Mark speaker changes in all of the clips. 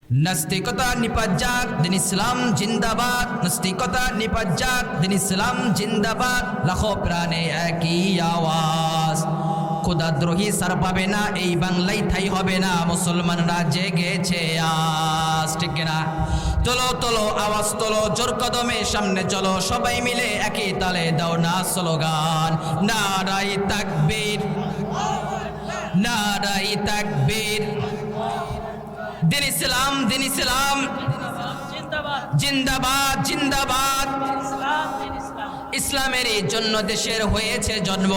Speaker 1: নাস্তিকতা নিপাত যাক, দিন ইসলাম জিন্দাবাদ। নাস্তিকতা নিপাত যাক, দিন ইসলাম জিন্দাবাদ। লাখো প্রাণে একই আওয়াজ, খোদাদ্রোহী সার পাবে না, এই বাংলায় ঠাই হবে না, মুসলমানরা জেগেছে আজ। ঠিক না? তোলো তোলো আওয়াজ তোলো, জোর কদমে সামনে চলো, সবাই মিলে একই তালে দাও না স্লোগান, নারায়ে তাকবীর, নারায়ে তাকবীর। দিন ইসলাম, দিন ইসলাম জিন্দাবাদ, জিন্দাবাদ। ইসলামের জন্য দেশের হয়েছে জন্ম,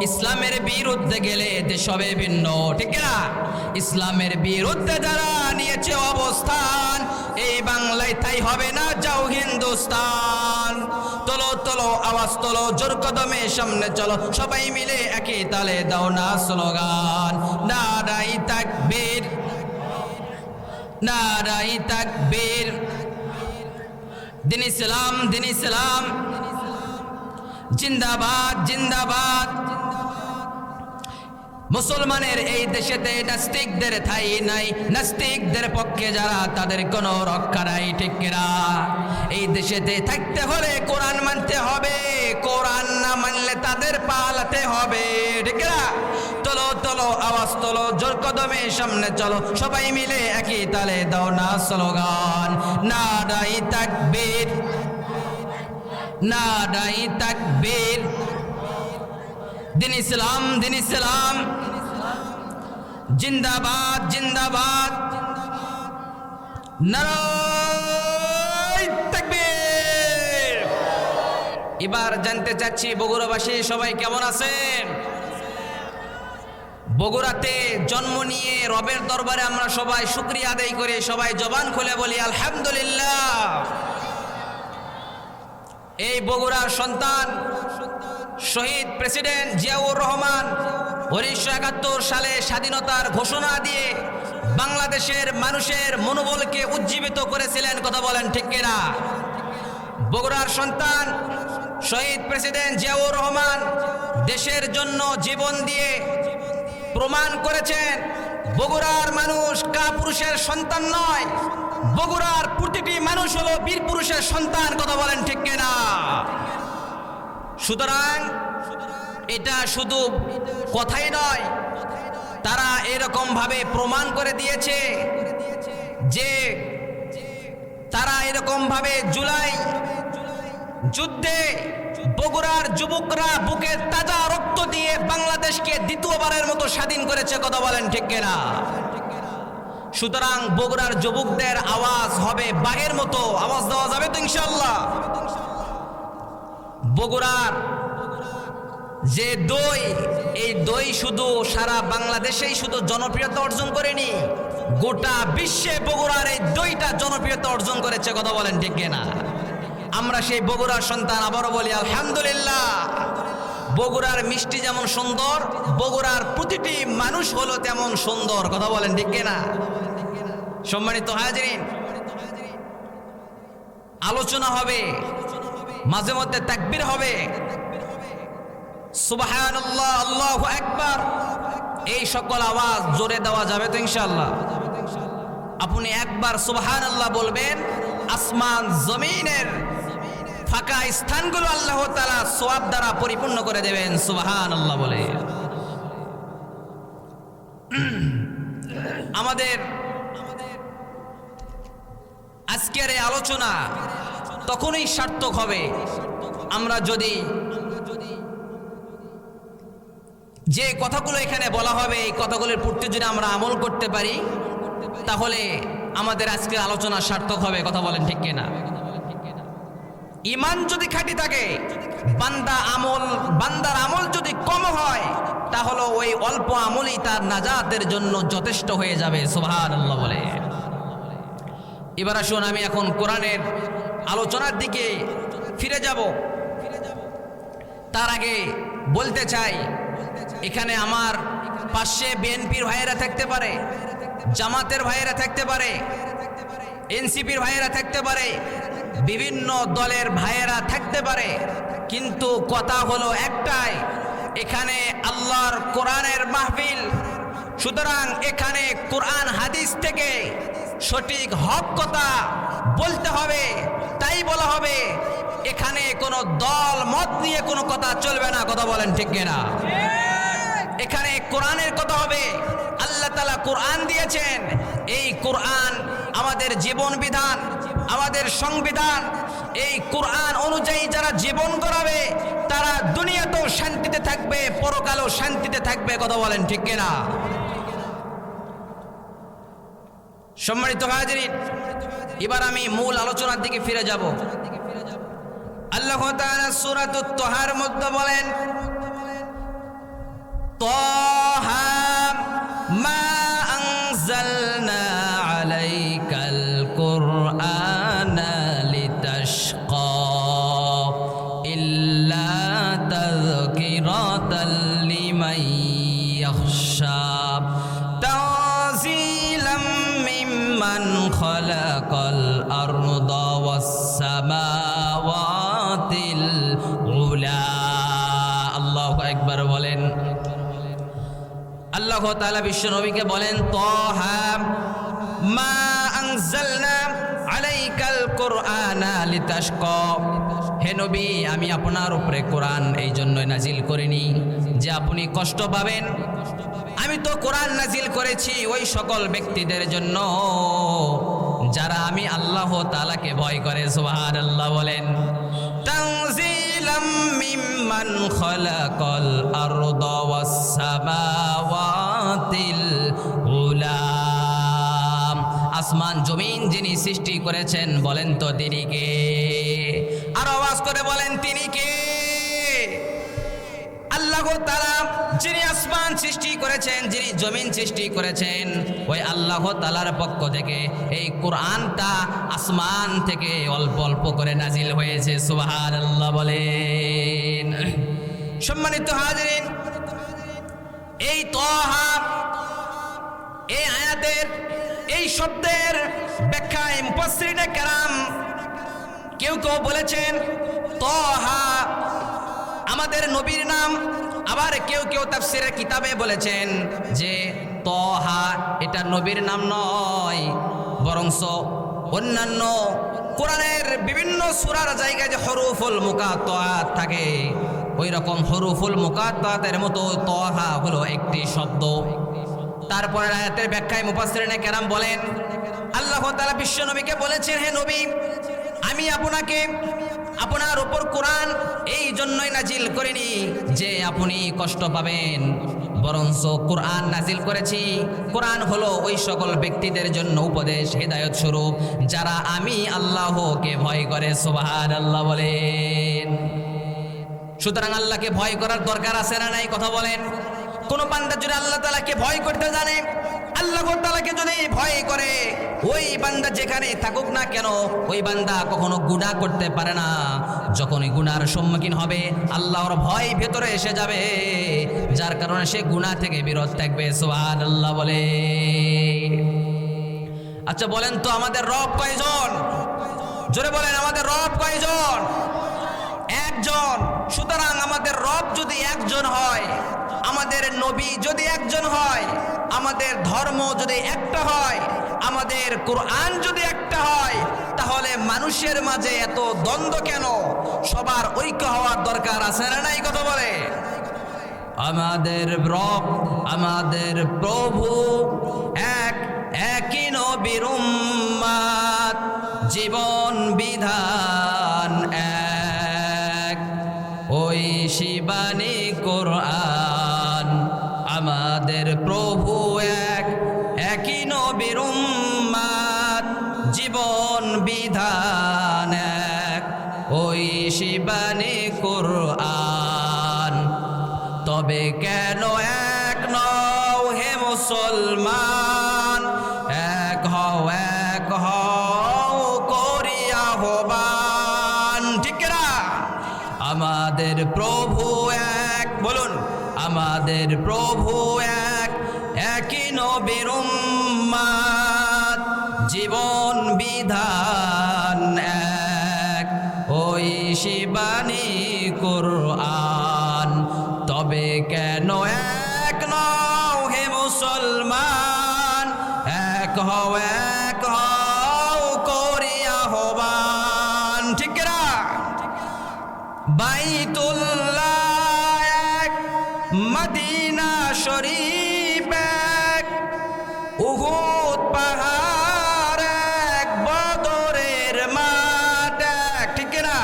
Speaker 1: ইসলামের বিরুদ্ধে গেলে দেশ হবে ভিন্ন। ঠিক না? ইসলামের বিরুদ্ধে যারা নিয়েছে অবস্থান, এই বাংলায় তাই হবে না, যাও হিন্দুস্তান। তোলো তোলো আওয়াজ তোলো, জোর কদমে সামনে চলো, সবাই মিলে একই তালে দাও না স্লোগান, নারায়ে তাকবীর, নারায়ে তাকবীর। দিন ইসলাম, দিন ইসলাম জিন্দাবাদ, জিন্দাবাদ। মুসলমানের এই দেশেতে নাস্তিকদের ঠাঁই নাই, নাস্তিকদের পক্ষে যারা তাদের কোনো রক্ষা নাই। ঠিক কিনা? এই দেশেতে থাকতে হলে কোরআন মানতে হবে, কোরআন না মানলে তাদের পালাতে হবে। ঠিক কিনা? তোলো তোলো আওয়াজ তোলো, জোর কদমে সামনে চলো, সবাই মিলে একই তালে দাও না স্লোগান, নারায়ে তাকবীর, নারায়ে তাকবীর। দিন ইসলাম, দিন ইসলাম জিন্দাবাদ, জিন্দাবাদ। নারায়ে তাকবীর। এবার জানতে চাচ্ছি বগুড়াবাসী সবাই কেমন আছেন? বগুড়াতে জন্ম নিয়ে রবের দরবারে আমরা সবাই শুকরিয়া আদায় করে সবাই জবান খুলে বলি আলহামদুলিল্লাহ। এই বগুড়ার সন্তান শহীদ প্রেসিডেন্ট জিয়াউর রহমান 1971 সালে স্বাধীনতার ঘোষণা দিয়ে বাংলাদেশের মানুষের মনোবলকে উজ্জীবিত করেছিলেন। কথা বলেন ঠিক কিনা? বগুড়ার সন্তান শহীদ প্রেসিডেন্ট জিয়াউর রহমান দেশের জন্য জীবন দিয়ে প্রমাণ করেছেন বগুড়ার মানুষ কাপুরুষের সন্তান নয়, বগুড়ার প্রতিটি মানুষ হলো বীর পুরুষের সন্তান। কথা বলেন ঠিক কিনা? সুতরাং এটা শুধু কথাই নয়, তারা এরকম ভাবে প্রমাণ করে দিয়েছে যে তারা এরকম ভাবে জুলাই যুদ্ধে বগুড়ার যুবকরা বুকের তাজা রক্ত দিয়ে বাংলাদেশকে দ্বিতীয়বারের মতো স্বাধীন করেছে। কথা বলেন ঠিক কিনা? সুতরাং বগুড়ার যুবকদের আওয়াজ হবে বাঘের মতো, আওয়াজ দেওয়া যাবে তো ইনশাআল্লাহ। বগুড়ার যে দই, এই দই শুধু সারা বাংলাদেশেই শুধু জনপ্রিয়তা অর্জন করেনি, গোটা বিশ্বে বগুড়ার এই দইটা জনপ্রিয়তা অর্জন করেছে। কথা বলেন ঠিক কিনা? আমরা সেই বগুড়ার সন্তান, আবারও বলি আলহামদুলিল্লাহ। বগুড়ার মিষ্টি যেমন সুন্দর, বগুড়ার প্রতিটি মানুষ হলো তেমন সুন্দর। কথা বলেন ঠিক কিনা? সম্মানিত হাজিরিন, আলোচনা হবে, মাঝে মধ্যে তাকবীর হবে, সুবহানাল্লাহ, আল্লাহু আকবার, এই সকল আওয়াজ জোরে দেওয়া যাবে তো ইনশাআল্লাহ? আপনি একবার সুবহানাল্লাহ বলবেন, আসমান জমিনের ফাঁকা স্থানগুলো আল্লাহ তাআলা সওয়াব দ্বারা পরিপূর্ণ করে দেবেন। সুবহানাল্লাহ বলে আমাদের আজকের এই আলোচনা তখনই সার্থক হবে আমরা যদি যে কথাগুলো এখানে বলা হবে এই কথাগুলোর প্রতি যদি আমরা আমল করতে পারি, তাহলে আমাদের আজকের আলোচনা সার্থক হবে। কথা বলেন ঠিক কিনা? ঈমান যদি খাঁটি থাকে, বান্দার আমল যদি কম হয়, তাহলে ওই অল্প আমলই তার নাজাতের জন্য যথেষ্ট হয়ে যাবে। সুবহানাল্লাহ বলে এবার আসুন, আমি এখন কোরআনের আলোচনার দিকে ফিরে যাব। তার আগে বলতে চাই, এখানে আমার পাশে বিএনপির ভাইয়েরা থাকতে পারে, জামাতের ভাইয়েরা থাকতে পারে, এনসিপির ভাইয়েরা থাকতে পারে, বিভিন্ন দলের ভাইয়েরা থাকতে পারে, কিন্তু কথা হলো একটাই, এখানে আল্লাহর কোরআনের মাহফিল। সুতরাং এখানে কোরআন হাদিস থেকে সঠিক হক কথা বলতে হবে, তাই বলা হবে। এখানে কোনো দল মত নিয়ে কোনো কথা চলবে না, কথা বলেন ঠিক কিনা? এখানে কোরআনের কথা হবে। আল্লাহ তাআলা কোরআন দিয়েছেন, এই কোরআন আমাদের জীবন বিধান, আমাদের সংবিধান। এই কোরআন অনুযায়ী যারা জীবন গড়াবে তারা দুনিয়াতেও শান্তিতে থাকবে, পরকালেও শান্তিতে থাকবে, কথা বলেন ঠিক কিনা? সম্মানিত হাজিরিন, এবার আমি মূল আলোচনার দিকে ফিরে যাব। আল্লাহ তাআলা সূরাতুত তাহার মধ্যে বলেন, তাহা মা আনজালনা আলাইকাল কুরআনা লিতাশকা ইল্লা তাযকিরাতাল লিমান ইয়াখশা তানজিলাম মিম্মান খালাকাল আরদা ওয়াস সামাওয়াতিল উলা। আল্লাহু আকবার বলেন। আল্লাহ তাআলা বিশ্ব নবীকে বলেন, তাহা মা আনজালনা আলাইকাল কুরআনা লিতাশকা। হে নবী, আমি আপনার উপরে কোরআন এই জন্যই নাজিল করিনি যে আপনি কষ্ট পাবেন। আমি তো কোরআন নাজিল করেছি ওই সকল ব্যক্তিদের জন্য যারা আমি আল্লাহ তাআলাকে ভয় করে। সুবহানাল্লাহ বলেন। তানজিলাম মিম্মান খালাকাল আরদা ওয়াস সামাওয়াতিল উলা। আসমান জমিন যিনি সৃষ্টি করেছেন, বলেন তো তিনি কে? আর আওয়াজ করে বলেন, তিনি কে? আল্লাহ তাআলা যিনি আসমান সৃষ্টি করেছেন, যিনি জমিন সৃষ্টি করেছেন, ওই আল্লাহ তাআলার পক্ষ থেকে এই কোরআনটা আসমান থেকে অল্প অল্প করে নাজিল হয়েছে। সুবহানাল্লাহ বলেন। সম্মানিত হাজিরিন, এই তাহা, এই আয়াতের এই শব্দের ব্যাখ্যায় মুফাসসিরিনে কেরাম কেউ কেউ বলেছেন তাহা আমাদের নবীর নাম, আবার কেউ কেউ তাফসীরের কিতাবে বলেছেন যে তাহা এটা নবীর নাম নয়, বরংস অন্যান্য কোরআনের বিভিন্ন সূরার জায়গায় যে হরুফুল মুকাত্তাআত থাকে, ওই রকম হরুফুল মুকাত্তাআতের মতো তাহা হলো একটি শব্দ। তারপরে আয়াতের ব্যাখ্যায় মুফাসসিরিনে কেরাম বলেন, আল্লাহ তাআলা বিশ্ব নবীকে বলেছেন, হে নবী, আমি আপনাকে আপনার উপর কোরআন এই জন্যই নাজিল করিনি যে আপনি কষ্ট পাবেন, বরঞ্চ কোরআন নাজিল করেছি, কোরআন হলো ওই সকল ব্যক্তিদের জন্য উপদেশ, হেদায়েত স্বরূপ যারা আমি আল্লাহকে ভয় করে। সুবহানাল্লাহ বলেন। সুতরাং আল্লাহকে ভয় করার দরকার আছে না নাই, কথা বলেন? কোন বান্দা যদি আল্লাহ তাআলাকে ভয় করতে জানে, আল্লাহ তাআলাকে যদি ভয় করে, ওই বান্দা যেখানে থাকুক না কেন, ওই বান্দা কখনো গুনাহ করতে পারে না। যখনই গুনার সম্মুখীন হবে, আল্লাহর ভয় ভেতরে এসে যাবে, যার কারণে সে গুনাহ থেকে বিরত থাকবে। সুবহানাল্লাহ বলে। আচ্ছা বলেন তো, আমাদের রব কয়জন? জোরে বলেন, আমাদের রব কয়জন? একজন। সুতরাং আমাদের রব যদি একজন হয়, আমাদের নবী যদি একজন হয়, আমাদের ধর্ম যদি একটা হয়, আমাদের কোরআন যদি একটা হয়, তাহলে মানুষের মাঝে এত দ্বন্দ্ব কেন? সবার ঐক্য হওয়ার দরকার আছে না নাই, কথা বলে? আমাদের রব, আমাদের প্রভু এক, একই নবীর উম্মত, জীবন বিধান এক, ওই শিবানী কোরআন। আমাদের প্রভু এক, একই নবীর উম্মত, জীবন বিধান এক, ওই শিবানী কোরআন। তবে কেন এক নও হে মুসলমান? এক হও, এক হও করিয়া আহ্বান। ঠিক না? আমাদের প্রভু এক, বলুন, আমাদের প্রভু এক, একই নবীর উম্মত, জীবন বিধান এক, ওই শিবানী কোরআন। তবে কেন এক নও হে মুসলমান? এক হও, এক বাইতুল্লাহ এক, মদিনা শরীফ এক, উহুদ পাহাড় এক, বদরের মাঠ এক, ঠিক না?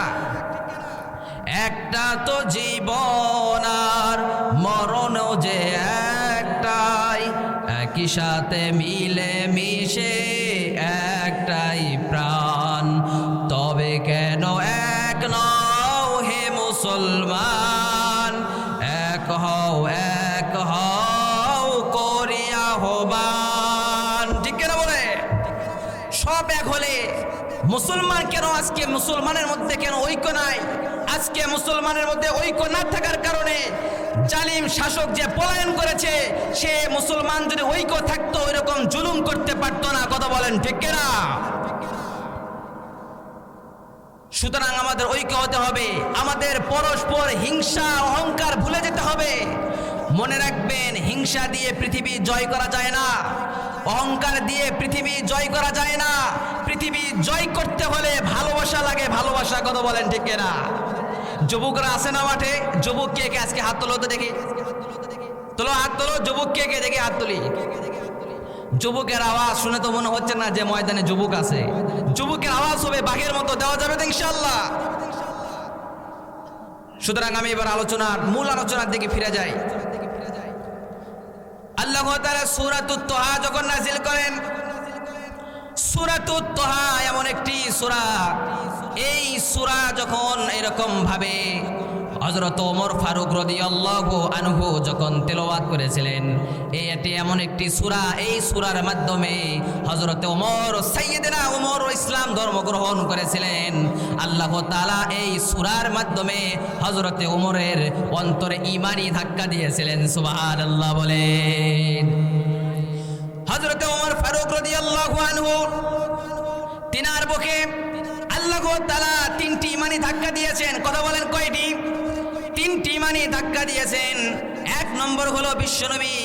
Speaker 1: একটা তো জীবন আর মরণও যে একটাই, একই সাথে মিলে মিশে একটাই প্রাণ। তবে কেন এক নও হে মুসলমান, এক হও করিয়া হবান, ঠিক কেন বলে? সব এক হলে মুসলমান কেন আজকে মুসলমানের মধ্যে কেন ঐক্য নাই? আজকে মুসলমানের মধ্যে ঐক্য না থাকার কারণে জালিম শাসক যে পলায়ন করেছে, সে মুসলমান যদি ঐক্য থাকতো এরকম জুলুম করতে পারতো না। কথা বলেন ঠিক কিনা? সুতরাং আমাদের ঐক্য হতে হবে, আমাদের পরস্পর হিংসা অহংকার ভুলে যেতে হবে। মনে রাখবেন, হিংসা দিয়ে পৃথিবী জয় করা যায় না, অহংকার দিয়ে পৃথিবী জয় করা যায় না। পৃথিবী জয় করতে হলে ভালোবাসা লাগে, ভালোবাসা। কথা বলেন ঠিক কিনা? যুবকরা আছে না মাঠে? যুবক কে কে আজকে হাত তোলো তো দেখি, তোলো হাত তোলো। যুবক কে কে দেখি হাত তুলি। যুবকের আওয়াজ শুনে তো মনে হচ্ছে না যে ময়দানে যুবক আছে। যুবকের আওয়াজ হবে বাঘের মতো, দেওয়া যাবে তো ইনশাআল্লাহ। সুতরাং আমি এবার মূল আলোচনার দিকে ফিরে যাই। আল্লাহ তাআলা সূরাতুত তাহা যখন নাযিল করেন, সূরাতুত তাহা এমন একটি সূরা, এই সূরা যখন এরকম ভাবে হযরত ওমর ফারুক রাদিয়াল্লাহু আনহু যখন তেলাওয়াত করেছিলেন, এটি এমন একটি সূরা, এই সূরার মাধ্যমে হযরত ওমর, সাইয়েদনা ওমর ইসলাম ধর্ম গ্রহণ করেছিলেন। আল্লাহ তাআলা এই সূরার মাধ্যমে হযরত ওমরের অন্তরে ঈমানি ধাক্কা দিয়েছিলেন। সুবহানাল্লাহ বলেন। হযরত ওমর ফারুক রাদিয়াল্লাহু আনহু তিনার বুকে আল্লাহ তাআলা তিনটি ঈমানি ধাক্কা দিয়েছেন। কথা বলেন কয়টি? তিনটি ঈমানি ধাক্কা দিয়েছেন। এক নম্বর হলো বিশ্বনবী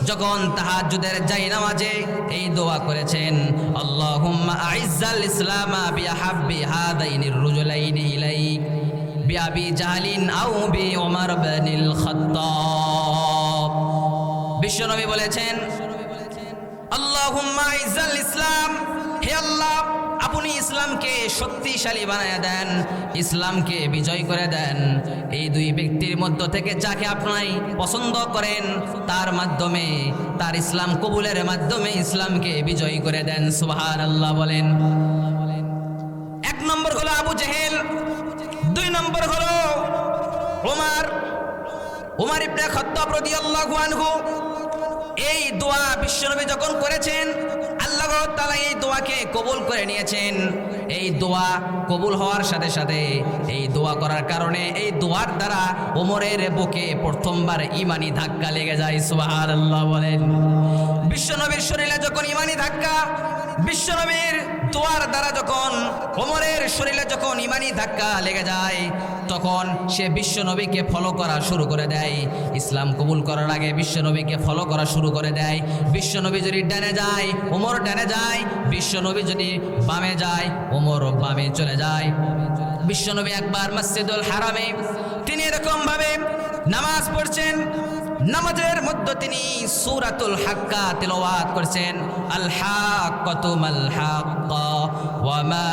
Speaker 1: যখন তাহাজ্জুদের জায়নামাজে এই দোয়া করেছেন, আল্লাহুম্মা আইজ্জাল ইসলামা বিহাব্বি হাদাইনির রুজুলাইনি ইলাইক বিআবি জাহলিন আও বি ওমর ইবনুল খাত্তাব। বিশ্বনবী বলেছেন, আল্লাহুম্মা আইজ্জাল ইসলাম, হে আল্লাহ আপনি ইসলামকে শক্তিশালী বানায় দেন, ইসলামকে বিজয় করে দেন। এই দুই ব্যক্তির মধ্য থেকে যাকে আপনি পছন্দ করেন তার মাধ্যমে, তার ইসলাম কবুলের মাধ্যমে ইসলামকে বিজয় করে দেন। সুবহানাল্লাহ বলেন। এক নম্বর হলো আবু জেহেল, দুই নম্বর হলো ওমর ইবনে খাত্তাব রাদিয়াল্লাহু আনহু। এই দোয়া বিশ্বনবী যখন করেছেন, আল্লাহ তাআলা এই দোয়াকে কবুল করে নিয়েছেন। এই দোয়া কবুল হওয়ার সাথে সাথে, এই দোয়া করার কারণে, এই দোয়ার দ্বারা ওমরের বুকে প্রথমবার ঈমানি ধাক্কা লেগে যায়। সুবহানাল্লাহ বলেন। বিশ্বনবীর শরীরে যখন ঈমানি ধাক্কা, বিশ্বনবীর দোয়ার দ্বারা যখন ওমরের শরীরে যখন ঈমানি ধাক্কা লেগে যায়, তখন সে বিশ্বনবীকে ফলো করা শুরু করে দেয়। ইসলাম কবুল করার আগে বিশ্বনবীকে ফলো করা শুরু করে দেয়। বিশ্বনবী যদি ডানে যায়, ওমর ডানে যায়। বিশ্বনবী যদি বামে যায়, ওমর বামে চলে যায়। বিশ্বনবী একবার মসজিদুল হারামে তিনি এরকম ভাবে নামাজ পড়ছেন, নামাজের মধ্যে তিনি সূরাতুল হাক্কা তেলাওয়াত করছেন। আল হাক্কাতু মাল হাক্কা ওয়া মা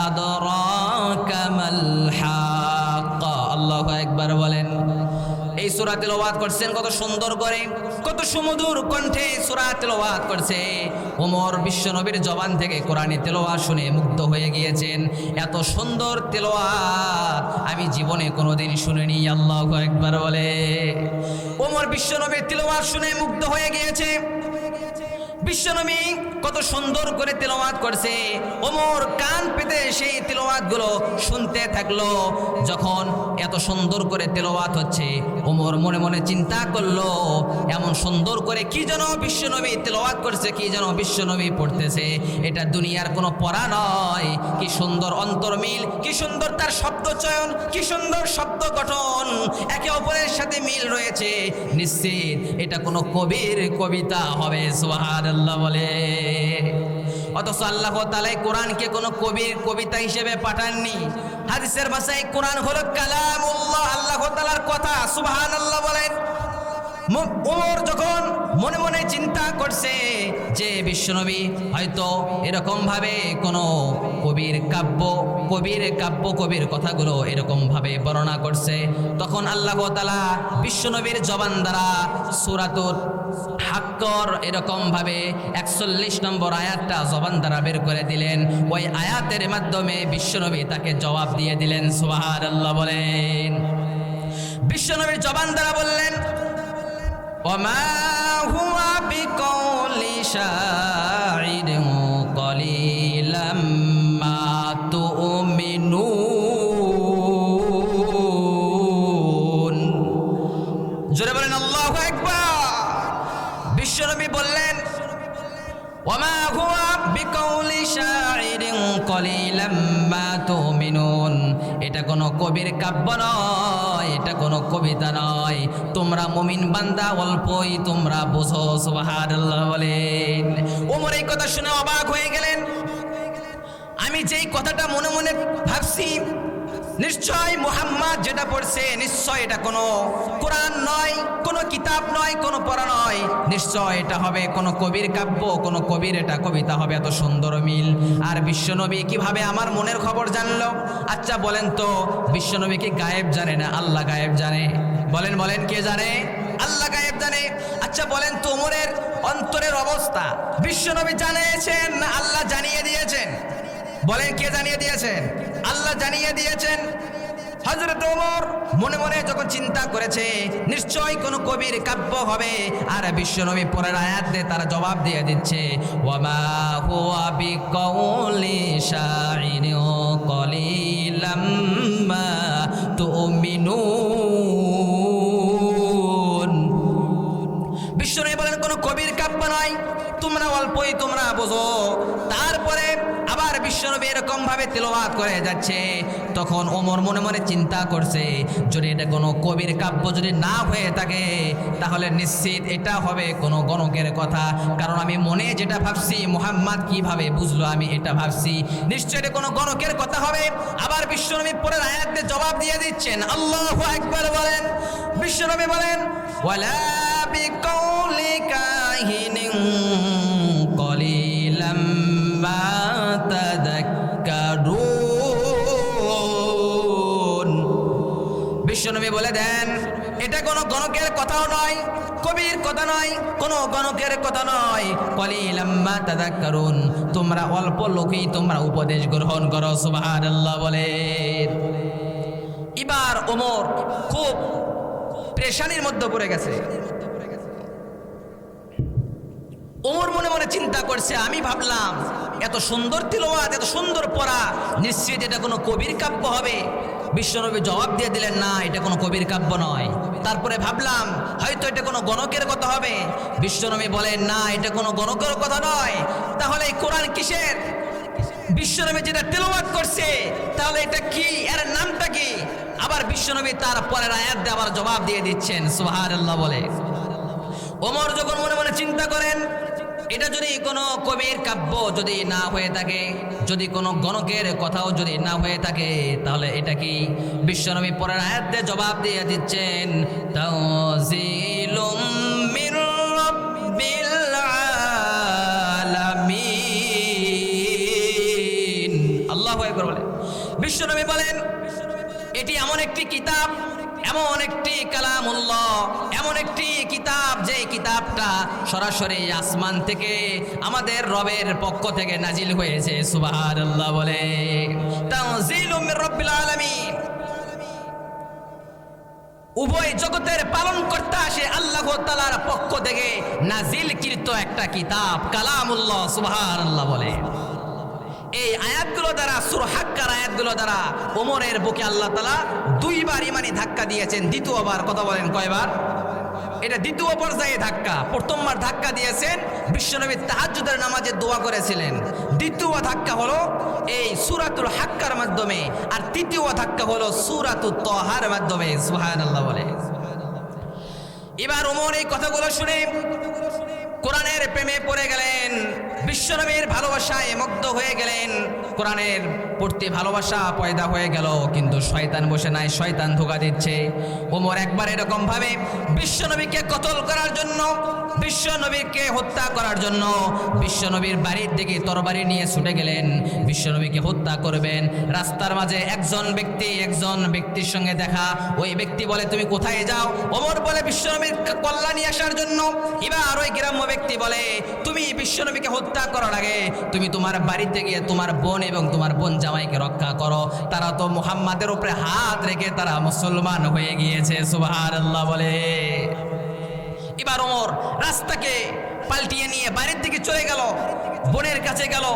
Speaker 1: আদরাকা মাল হাক্কা। আল্লাহু আকবার বলেন। এই সূরা তেলাওয়াত করছেন কত সুন্দর করে, কত সুমধুর কণ্ঠে সূরা তেলাওয়াত করছে। ওমর বিশ্বনবীর জবান থেকে কোরআনী তেলাওয়াত শুনে মুগ্ধ হয়ে গিয়েছেন। এত সুন্দর তেলাওয়াত আমি জীবনে কোনোদিন শুনিনি। আল্লাহু আকবার বলে। ওমর বিশ্বনবীর তেলাওয়াত শুনে মুগ্ধ হয়ে গিয়েছে। বিশ্বনবী কত সুন্দর করে তেলাওয়াত করছে, ওমর কান পেতে সেই তেলাওয়াতগুলো শুনতে থাকলো। যখন এত সুন্দর করে তেলাওয়াত হচ্ছে, ওমর মনে মনে চিন্তা করলো, এমন সুন্দর করে কি যেন বিশ্বনবী তেলাওয়াত করছে, কি যেন বিশ্বনবী পড়তেছে। এটা দুনিয়ার কোনো পড়া নয়। কি সুন্দর অন্তর্মিল, কি সুন্দর তার শব্দ চয়ন, কি সুন্দর শব্দ গঠন, একে অপরের সাথে মিল রয়েছে। নিশ্চিত এটা কোনো কবির কবিতা হবে। সুবহানাল্লাহ বলে। অথচ আল্লাহ তাআলা কোরআনকে কোনো কবিতা হিসেবে পাঠাননি। হাদিসের ভাষায় কোরআন হলো কালামুল্লাহ, আল্লাহ তাআলার কথা। সুবহানাল্লাহ বলেন। ওমর যখন মনে মনে চিন্তা করছে যে বিশ্বনবী হয়তো এরকম ভাবে কোনো কবির কথাগুলো এরকম ভাবে বর্ণনা করছে, তখন আল্লাহ তাআলা বিশ্বনবীর জবান দ্বারা সূরাতুল হাক্কর এরকম ভাবে 41 নম্বর আয়াতটা জবান দ্বারা বের করে দিলেন। ওই আয়াতের মাধ্যমে বিশ্বনবী তাকে জবাব দিয়ে দিলেন। সুবহানাল্লাহ বলেন। বিশ্বনবীর জবান দ্বারা বললেন, وما هو بقول شاعر قليلا ما تؤمنون। জোরে বলেন আল্লাহু আকবার। বিশ্বনবী বললেন, وما هو بقول شاعر قليلا ما تؤمنون। এটা কোনো কবির কাব্য নয়, এটা কোনো কবিতা নয়, তোমরা মুমিন বান্দা অল্পই তোমরা বোঝো। সুবহানাল্লাহ বলেন। ওমর এই কথা শুনে অবাক হয়ে গেলেন। আমি যেই কথাটা মনে মনে ভাবছি, নিশ্চয় মুহাম্মদ যেটা পড়ছে, নিশ্চয় এটা কোনো কোরআন নয়, কোনো কিতাব নয়, কোনো পড়া নয়, নিশ্চয় এটা হবে কোনো কবির কাব্য, কোনো কবির এটা কবিতা হবে। এত সুন্দর মিল। আর বিশ্বনবী কিভাবে আমার মনের খবর জানলো? আচ্ছা বলেন তো, বিশ্বনবী কি গায়েব জানে না আল্লাহ গায়েব জানে? বলেন বলেন, কে জানে? আল্লাহ গায়েব জানে। আচ্ছা বলেন তো, ওমরের অন্তরের অবস্থা বিশ্বনবী জানিয়েছেন না আল্লাহ জানিয়ে দিয়েছেন? বলেন, কে জানিয়ে দিয়েছেন? আল্লাহ জানিয়ে দিয়েছেন। হযরত ওমর মনে মনে যখন চিন্তা করেছে নিশ্চয় কোনো কবির কাব্য হবে, আর বিশ্বনবী পরের আয়াত দিয়ে তারা জবাব দিয়ে দিচ্ছে, ওয়ামা হুয়া বিকাউলি শাইরিন কলিলাম মা তুমিনুন। বিশ্বনবী বলেন কোনো কবির কাব্য নয়, তোমরা অল্পই তোমরা বোঝো। তারপরে আবার বিশ্বনবী এরকম ভাবে তেলাওয়াত করে যাচ্ছে, তখন ওমর মনে মনে চিন্তা করছে, যদি এটা কোনো কবির কাব্য যদি না হয়ে থাকে তাহলে নিশ্চিত এটা হবে কোনো গণকের কথা। কারণ আমি মনে যেটা ভাবছি, মুহাম্মদ কিভাবে বুঝলো আমি এটা ভাবছি, নিশ্চয় এটা কোনো গণকের কথা হবে। আবার বিশ্বনবী পরের আয়াত দিয়ে জবাব দিয়ে দিচ্ছেন। আল্লাহু আকবার বলেন। বিশ্বনবী বলেন, ওয়ালা বিকাউলি কাহিনিন কলিলাম মা তাযাক্কারুন। বিশ্বনবী বলে দেন, এটা কোনো গণকের কথাও নয়, কবির কথা নয়, কোনো গণকের কথা নয়। কলিলাম মা তাযাক্কারুন, তোমরা অল্প লোকই তোমরা উপদেশ গ্রহণ করো। সুবহানাল্লাহ বলেন। এবার ওমর খুব পেরেশানির মধ্যে পড়ে গেছে। ওমর মনে মনে চিন্তা করছে, আমি ভাবলাম এত সুন্দর তিলাওয়াত, এত সুন্দর পড়া, নিশ্চিত এটা কোনো কবির কাব্য হবে। বিশ্বনবী জবাব দিয়ে দিলেন, না এটা কোনো কবির কাব্য নয়। তারপরে ভাবলাম হয়তো এটা কোনো গণকের কথা হবে। বিশ্বনবী বলেন, না এটা কোনো গণকের কথা নয়। তাহলে এই কোরআন কিসের? বিশ্বনবী যেটা তিলাওয়াত করছে তাহলে এটা কি, এর নামটা কি? আবার বিশ্বনবী তার পরের আয়াত দিয়ে আবার জবাব দিয়ে দিচ্ছেন। সুবহানাল্লাহ বলে। ওমর যখন মনে মনে চিন্তা করেন, এটা যদি কোনো কবির কাব্য যদি না হয়ে থাকে, যদি কোনো গণকের কথাও যদি না হয়ে থাকে, তাহলে এটা কি? বিশ্বনবী পরের আয়াত দিয়ে জবাব দিয়ে দিচ্ছেন, তানজিলুম মির রাব্বিল আলামিন। আল্লাহু আকবার বলে। বিশ্বনবী বলেন, এটি এমন একটি কিতাব, এমন একটি কালামুল্লাহ, এমন একটি কিতাব যে কিতাবটা সরাসরি আসমান থেকে আমাদের রবের পক্ষ থেকে নাজিল হয়েছে। সুবহানাল্লাহ বলে। তানজিলুম মির রাব্বিল আলামিন, উভয় জগতের পালনকর্তা সে আল্লাহ তাআলার পক্ষ থেকে নাজিলকৃত একটা কিতাব, কালামুল্লাহ। সুবহানাল্লাহ বলে। এই আয়াতগুলো দ্বারা, সূরা হাক্কার আয়াতগুলো দ্বারা ওমরের বুকে আল্লাহ তাআলা দুইবার ইমানি ধাক্কা দিয়েছেন। দ্বিতীয়বার, কথা বলেন কয়বার? এটা দ্বিতীয় পর্যায়ে ধাক্কা। প্রথমবার ধাক্কা দিয়েছেন বিশ্বনবী তাহাজ্জুদের নামাজে দোয়া করেছিলেন। দ্বিতীয় ধাক্কা হলো এই সূরাতুল হাক্কার মাধ্যমে, আর তৃতীয় ধাক্কা হলো সূরাতুত তাহার মাধ্যমে। সুবহানাল্লাহ বলে। এবার ওমর এই কথাগুলো শুনে কোরআনের প্রেমে পড়ে গেলেন, বিশ্বনবীর ভালোবাসায় মুগ্ধ হয়ে গেলেন, কোরআনের প্রতি ভালোবাসা পয়দা হয়ে গেল। কিন্তু শয়তান বসে নাই, শয়তান ধোঁকা দিচ্ছে। ওমর একবার এরকম ভাবে বিশ্বনবীকে কতল করার জন্য, বিশ্বনবীকে হত্যা করার জন্য বিশ্বনবীর বাড়ির দিকে তরবারি নিয়ে ছুটে গেলেন, বিশ্বনবীকে হত্যা করবেন। রাস্তার মাঝে একজন ব্যক্তির সঙ্গে দেখা। ওই ব্যক্তি বলে, তুমি কোথায় যাও? ওমর বলে, বিশ্বনবীর কল্যাণী আসার জন্য। এবার ওই গ্রাম্য ব্যক্তি বলে, তুমি বিশ্বনবীকে হত্যা করার আগে তুমি তোমার বাড়িতে গিয়ে তোমার বোন এবং তোমার বোন জামাইকে রক্ষা করো। তারা তো মুহাম্মাদের উপরে হাত রেখে তারা মুসলমান হয়ে গিয়েছে। সুবহানাল্লাহ বলে। এবার ওমর রাস্তাকে পাল্টিয়ে নিয়ে বাড়ির দিকে চলে গেল, বোনের কাছে গেল।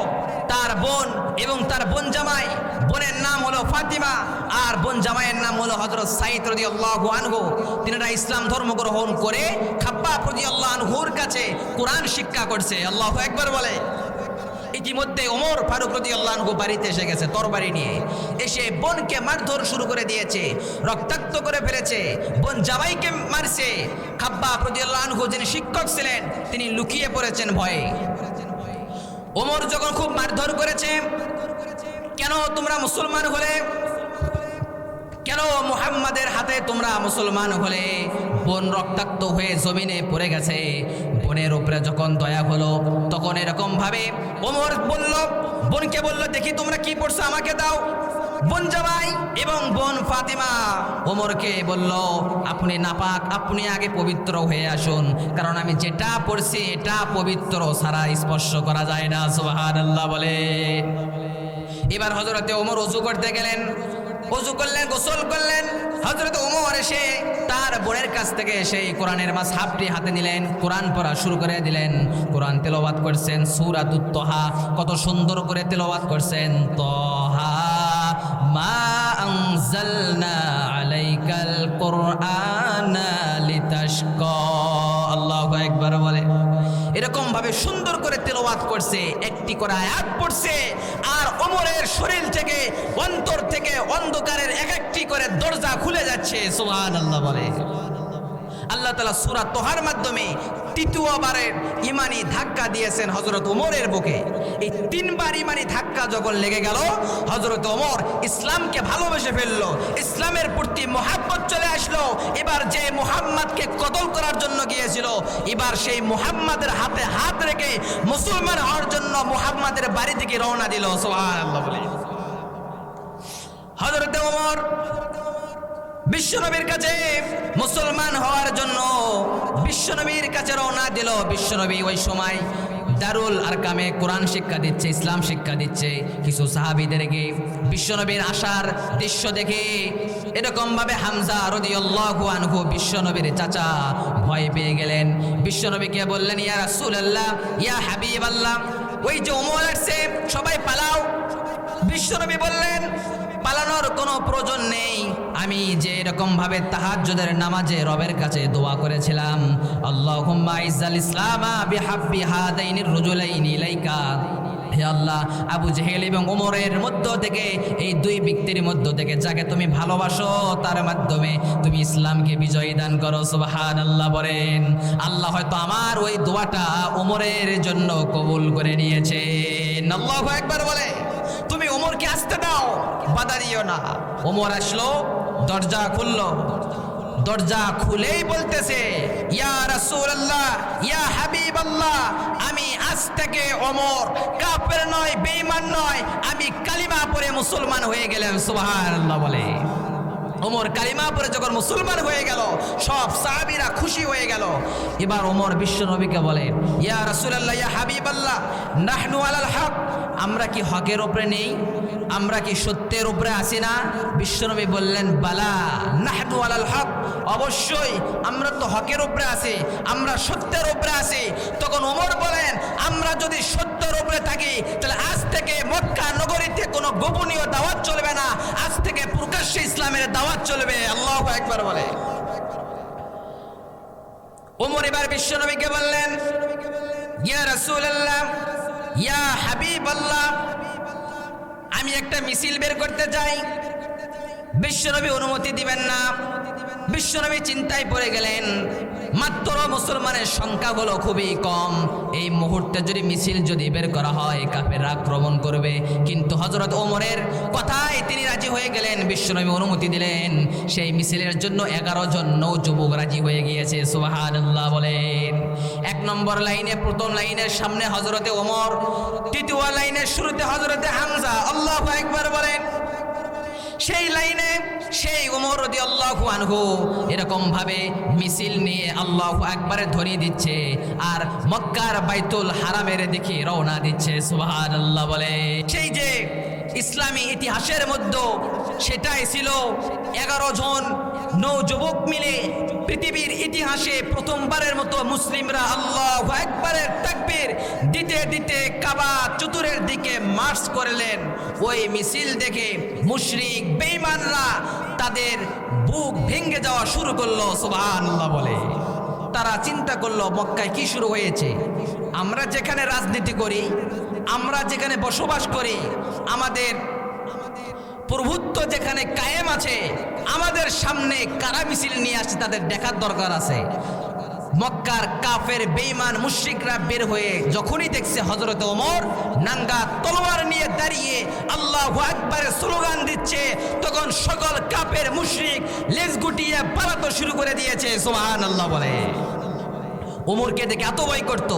Speaker 1: তার বোন এবং তার বোন জামাই, বোনের নাম হলো ফাতিমা আর বোন জামাইয়ের নাম হলো হযরত সাঈদ রাদিয়াল্লাহু আনহু। তিনারা ইসলাম ধর্ম গ্রহণ করে খাব্বাব রাদিয়াল্লাহু আনহুর কাছে কোরআন শিক্ষা করছে। আল্লাহু আকবার বলে। ইতিমধ্যে ওমর ফারুক রাদিয়াল্লাহু আনহু বাড়িতে এসে গেছে তরবারি নিয়ে। এসে বোনকে মারধর শুরু করে দিয়েছে, রক্তাক্ত করে ফেলেছে, বোন জামাইকে মারছে। খাব্বাব রাদিয়াল্লাহু আনহু যিনি শিক্ষক ছিলেন তিনি লুকিয়ে পড়েছেন ভয়ে। ওমর যখন খুব মারধর করেছে, কেন তোমরা মুসলমান হলে, কেন মুহাম্মাদের হাতে তোমরা মুসলমান হলে? বোন রক্তাক্ত হয়ে জমিনে পড়ে গেছে। বোনের উপরে যখন দয়া হলো তখন এরকম ভাবে ওমর বলল, বোনকে বলল, দেখি তোমরা কি পড়ছো আমাকে দাও। বোন জামাই এবং বোন ফাতিমা ওমরকে বলল, আপনি নাপাক, আপনি আগে পবিত্র হয়ে আসুন, কারণ আমি যেটা পড়ছি এটা পবিত্র ছাড়া স্পর্শ করা যায় না। সুবহানাল্লাহ বলে। এবার হযরতে ওমর ওযু করতে গেলেন, ওযু করলেন, গোসল করলেন। হযরত ওমর এসে তার বোনের কাছ থেকে সেই কোরআনের মাসহাফটি হাতে নিলেন, কোরআন পড়া শুরু করে দিলেন। কোরআন তেলাওয়াত করছেন সূরাতুত তাহা, কত সুন্দর করে তেলাওয়াত করছেন। তাহা মা আনজালনা আলাইকাল কুরআনা লিতাশকা। আল্লাহু আকবার বলে। এরকম ভাবে সুন্দর করে তেলাওয়াত করছে, একটি করে আয়াত পড়ছে, আর ওমরের শরীর থেকে, অন্তর থেকে অন্ধকারের এক একটি করে দরজা খুলে যাচ্ছে। সুবহানাল্লাহ বলে। আল্লাহ তাআলা সূরা তাহার মাধ্যমে তৃতীয়বারের ইমানি ধাক্কা দিয়েছেন হযরত ওমরের বুকে। এই তিনবার ইমানি ধাক্কা যখন লেগে গেল, হযরত ওমর ইসলামকে ভালোবেসে ফেললো, ইসলামের প্রতি মহাব্বত চলে আসলো। এবার যে মুহাম্মাদকে কতল করার জন্য গিয়েছিল, এবার সেই মুহাম্মাদের হাতে হাত রেখে মুসলমান হওয়ার জন্য মুহাম্মাদের বাড়ি থেকে রওনা দিল। সুবহানাল্লাহ বলে। হযরত ওমর বিশ্বনবীর কাছে মুসলমান হওয়ার জন্য বিশ্বনবীর কাছে রওনা দিল। বিশ্বনবী ওই সময় দারুল আরকামে কোরআন শিক্ষা দিচ্ছে, ইসলাম শিক্ষা দিচ্ছে। কিছু সাহাবীদেরকে বিশ্বনবীর আসার দৃশ্য দেখে এরকম ভাবে হামজা রাদিয়াল্লাহু আনহু বিশ্বনবীর চাচা ভয় পেয়ে গেলেন। বিশ্বনবীকে বললেন, ইয়া রাসূলুল্লাহ, ইয়া হাবিবাল্লাহ, ওই যে ওমর আসছে, সবাই পালাও। বিশ্বনবী বললেন, পালানোর কোনো প্রয়োজন নেই। আমি যে এরকম ভাবে তাহাজ্জুদের নামাজে রবের কাছে দোয়া করেছিলাম, আল্লাহুম্মা ইজ্জাল ইসলামা বিহাব্বি হাদাইনির রাজুলাইনি ইলাইকা। হে আল্লাহ, আবু জেহেল এবং ওমরের মধ্য থেকে, এই দুই ব্যক্তির মধ্য থেকে যাকে তুমি ভালোবাসো তার মাধ্যমে তুমি ইসলামকে বিজয়ী দান করো। সুবহানাল্লাহ বলেন। আল্লাহ হয়তো আমার ওই দোয়াটা ওমরের জন্য কবুল করে নিয়েছেন। আল্লাহু আকবার বলে। তুমি ওমরকে আসতে দাও, বাধা দিও না। ওমর আসলো, দরজা খুললো। দরজা খুলেই বলতেছে, ইয়া রাসূলুল্লাহ, ইয়া হাবিবাল্লাহ, আমি আজ থেকে ওমর কাফের নয়, বেঈমান নয়, আমি কালিমা পড়ে মুসলমান হয়ে গেলাম। সুবহানাল্লাহ বলে। ওমর কালিমা পড়ে যখন মুসলমান হয়ে গেল, সব সাহাবীরা খুশি হয়ে গেল। এবার ওমর বিশ্বনবীকে বলে, ইয়া রাসূলুল্লাহ, ইয়া হাবিবাল্লাহ, নাহনু আলাল হক, আমরা কি হকের উপরে নেই? আমরা কি সত্যের উপরে আছি না? বিশ্বনবী বললেন, বালা নাহনু আলাল হক, অবশ্যই আমরা তো হকের উপরে আছি, আমরা সত্যের উপরে আছি। তখন ওমর বলেন, আমরা যদি সত্যের উপরে থাকি তাহলে আজ থেকে মক্কা নগরীতে কোনো গোপনীয় দাওয়াত চলবে না, আজ থেকে প্রকাশ্যে ইসলামের দাওয়াত চলবে। আল্লাহু আকবার বলে। ওমর এবার বিশ্বনবীকে বললেন, ইয়া রাসূলুল্লাহ, ইয়া হাবিবাল্লাহ, আমি একটা মিছিল বের করতে চাই। বিশ্বনবী অনুমতি দিবেন না। বিশ্বনবী চিন্তায় পড়ে গেলেন। মাত্র মুসলমানের সংখ্যা হলো খুবই কম। এই মুহূর্তে যদি মিছিল যদি বের করা হয় কাফেররা আক্রমণ করবে, কিন্তু হযরত ওমরের কথায় তিনি রাজি হয়ে গেলেন, বিশ্বনবী অনুমতি দিলেন। সেই মিছিলের জন্য 11 জন নৌযুবক রাজি হয়ে গিয়েছে। সুবহানাল্লাহ বলেন। 1 নম্বর লাইনে, প্রথম লাইনের সামনে হযরতে ওমর, তৃতীয় লাইনের শুরুতে হযরতে হামজা। আল্লাহু আকবার বলেন। সেই লাইনে সেই ওমর রাদিয়াল্লাহু আনহু এরকম ভাবে মিছিল নিয়ে আল্লাহু আকবারে ধ্বনি দিচ্ছে, আর মক্কার বাইতুল হারামের দিকে রওনা দিচ্ছে। সুবহানাল্লাহ বলে। সেই যে ইসলামী ইতিহাসের মধ্যে সেটাই ছিল 11 জন নৌযুবক মিলে পৃথিবীর ইতিহাসে প্রথমবারের মতো মুসলিমরা আল্লাহু আকবারের তাকবীর দিতে দিতে কাবা চতুরের দিকে মার্চ করলেন। ওই মিছিল দেখে মুশরিক বেঈমানরা তাদের বুক ভেঙে যাওয়া শুরু করলো। সুবহানাল্লাহ বলে। তারা চিন্তা করলো মক্কায় কি শুরু হয়েছে? আমরা যেখানে রাজনীতি করি, আমরা যেখানে বসবাস করি, আমাদের প্রভুত্ব যেখানে কায়েম আছে, আমাদের সামনে কারা মিছিল নিয়ে আসছে তাদের দেখার দরকার আছে। মক্কার কাফের বেঈমান মুশরিকরা বের হয়ে যখনই দেখছে হযরত ওমর নাঙ্গা তলোয়ার নিয়ে দাঁড়িয়ে আল্লাহু আকবারের স্লোগান দিচ্ছে, তখন সকল কাফের মুশরিক লেজ গুটিয়ে পালাতে শুরু করে দিয়েছে। সুবহানাল্লাহ বলে। ওমরকে দেখে এত ভয় করত,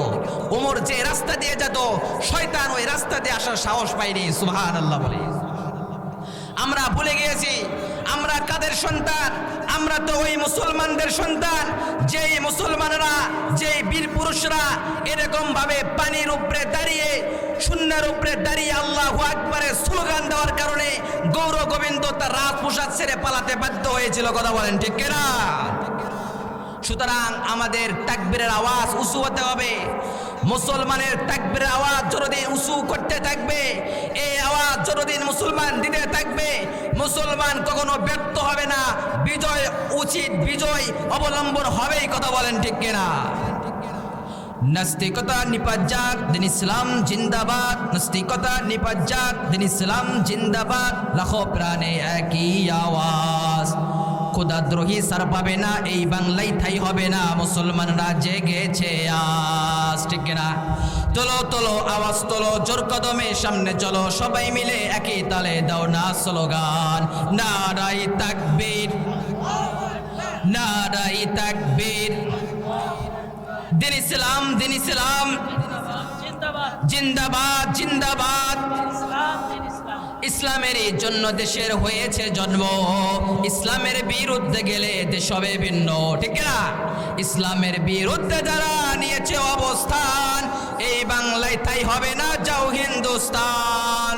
Speaker 1: ওমর যে রাস্তা দিয়ে যেত শয়তান ওই রাস্তা দিয়ে আসার সাহস পায়নি। সুবহানাল্লাহ বলে। আমরা ভুলে গিয়েছি আমরা কাদের সন্তান? আমরা তো ওই মুসলমানদের সন্তান, যেই মুসলমানরা, যেই বীর পুরুষরা এরকম ভাবে পানির উপরে দাঁড়িয়ে, শূন্যের উপরে দাঁড়িয়ে আল্লাহু আকবারের স্লোগান দেওয়ার কারণে গৌর গোবিন্দ তার রাজ পোশাক ছেড়ে পালাতে বাধ্য হয়েছিল। কথা বলেন ঠিক কিনা? সুতরাং আমাদের তাকবীরের আওয়াজ উঁচু হতে হবে। মুসলমানের তাকবীরের আওয়াজ যতদিন উঁচু করতে থাকবে, এই আওয়াজ যতদিন মুসলমান দিতে থাকবে, মুসলমান কখনো ব্যর্থ হবে না। বিজয় উচিত, বিজয় অবলম্বন হবেই। কথা বলেন ঠিক কিনা? নাস্তিকতা নিপাত যাক, দিন ইসলাম জিন্দাবাদ। নাস্তিকতা নিপাত যাক, দিন ইসলাম জিন্দাবাদ। লাখো প্রাণে একই আওয়াজ। খোদাদ্রোহী সার পাবে না, এই বাংলায় ঠাই হবে না। মুসলমানরা জেগেছে আজ। ঠিক না? তোলো তোলো আওয়াজ তোলো, জোর কদমে সামনে চলো, সবাই মিলে একই তালে দাও না স্লোগান। নারাই তাকবীর, নারাই তাকবীর। দিন ইসলাম, দিন ইসলাম জিন্দাবাদ, জিন্দাবাদ। ইসলামের জন্য দেশের হয়েছে জন্ম, ইসলামের বিরুদ্ধে গেলে দেশ হবে ভিন্ন। ঠিক না? ইসলামের বিরুদ্ধে যারা নিয়েছে অবস্থান, এই বাংলায় তাই হবে না, যাও হিন্দুস্তান।